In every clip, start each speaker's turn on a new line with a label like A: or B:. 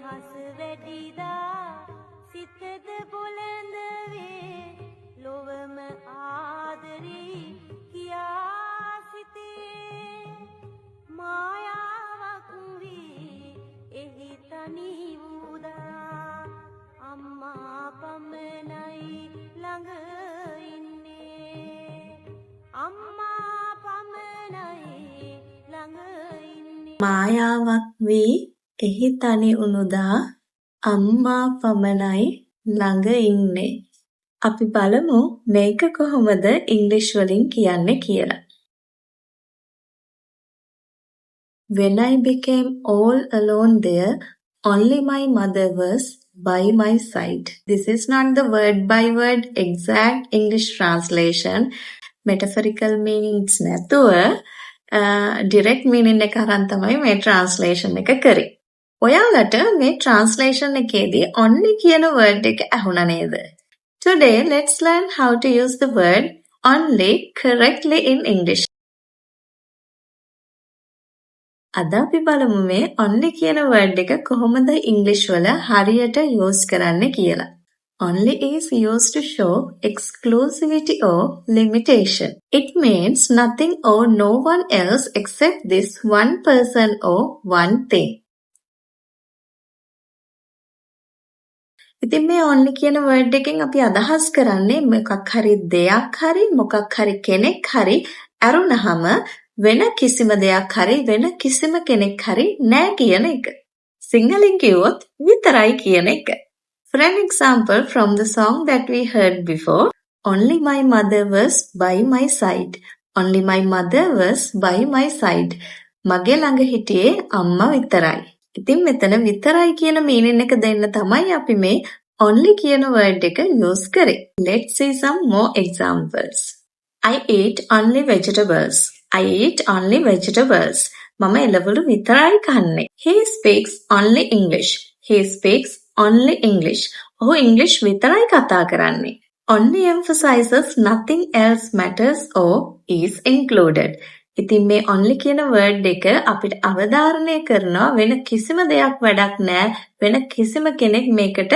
A: අහස වැටිදා සිතද බොළඳ වේ ලොවම ආදරී කියා සිතේ මායාවක් වී එහි තනි වූදා අම්මා පමණයි ළඟ ඉන්නේ අම්මා පමණයි ළඟ ඉන්නේ
B: මායාවක් වී එහි තනි උනුදා අම්මා පමණයි ළඟ ඉන්නේ. අපි බලමු මේක කොහොමද ඉංග්‍රීසි වලින් කියන්නේ කියලා. When I became all alone there, only my mother was by my side. This is not the word by word exact English translation. Metaphorical meanings නැතුව direct meaning එක අරන් තමයි මේ translation එක කරේ. ඔයාලට මේ translation එකේදී only කියන word එක ඇහුණා නේද? Today let's learn how to use the word only correctly in English. අද අපි බලමු මේ only කියන word එක කොහොමද English වල හරියට use කරන්න කියලා. Only is used to show exclusivity or limitation. It means nothing or no one else except this one person or one thing. ඉතින් මේ only කියන word එකෙන් අපි අදහස් කරන්නේ මොකක් හරි දෙයක් හරි මොකක් හරි කෙනෙක් හරි අරුණහම වෙන කිසිම දෙයක් හරි වෙන කිසිම කෙනෙක් හරි නැහැ කියන එක. සිංහලෙන් කිව්වොත් විතරයි කියන එක. For an example from the song that we heard before, only my mother was by my side. Only my mother was by my side. මගේ ළඟ හිටියේ අම්මා විතරයි. ඉතින් මෙතන විතරයි කියන meaning එක දෙන්න තමයි අපි මේ only කියන word එක use කරේ. Let's see some more examples. I eat only vegetables. I eat only vegetables. මම එළවලු විතරයි කන්නේ. He speaks only English. He speaks only English. ඔහු English විතරයි කතා කරන්නේ. Only emphasizes nothing else matters or is included. ඉතින් මේ only කියන word එක අපිට අවධාරණය කරනවා වෙන කිසිම දෙයක් වැඩක් නැහැ වෙන කිසිම කෙනෙක් මේකට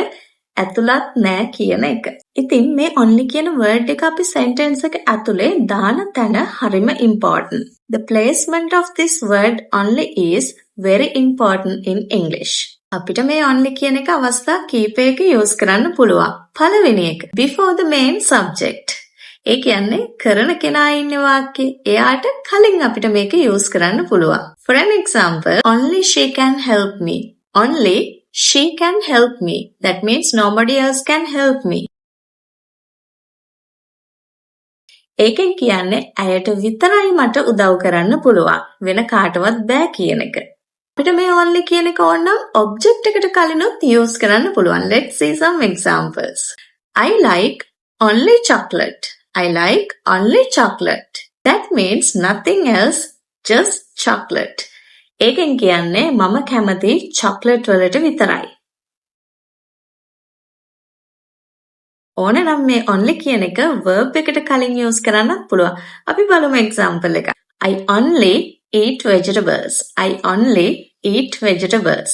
B: ඇතුළත් නැහැ කියන එක. ඉතින් මේ only කියන word එක අපි sentence එක ඇතුලේ දාන තැන හරිම important. The placement of this word only is very important in English. අපිට මේ only කියන එක අවස්ථා කීපයක use කරන්න පුළුවන්. පළවෙනි එක before the main subject. ඒ කියන්නේ කරන කෙනා ඉන්නේ වාක්‍යයේ එයාට කලින් අපිට මේක use කරන්න පුළුවන්. For an example, only she can help me. Only she can help me. That means nobody else can help me. ඒකෙන් කියන්නේ ඇයට විතරයි මට උදව් කරන්න පුළුවන්. වෙන කාටවත් බෑ කියන එක. අපිට මේ only කියන එක ඕනනම් object එකට කලිනුත් use කරන්න පුළුවන්. Let's see some examples. I like only chocolate. I like only chocolate. That means nothing else, just chocolate. ඒකෙන් කියන්නේ මම කැමති chocolate වලට විතරයි. ඕනනම් මේ only කියන එක verb එකට කලින් use කරන්නත් පුළුවන්. අපි බලමු example එක. I only eat vegetables. I only eat vegetables.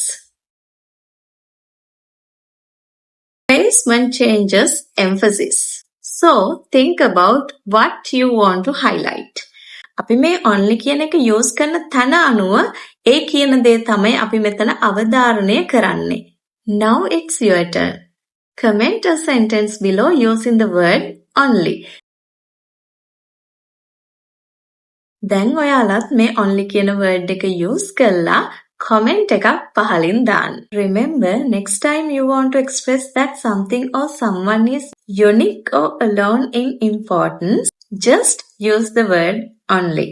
B: Placement changes emphasis. So think about what you want to highlight. අපි මේ only කියන එක use කරන තැන අනුව ඒ කියන දේ තමයි අපි මෙතන අවධාරණය කරන්නේ. Now it's your turn. Comment a sentence below using the word only. දැන් ඔයාලත් මේ only කියන word එක use කරලා comment එකක් පහලින් දාන්න. Remember, next time you want to express that something or someone is unique or alone in importance, just use the word only.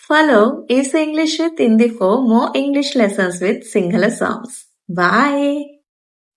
B: Follow Easy English with Hindi for more English lessons with Sinhala songs. Bye!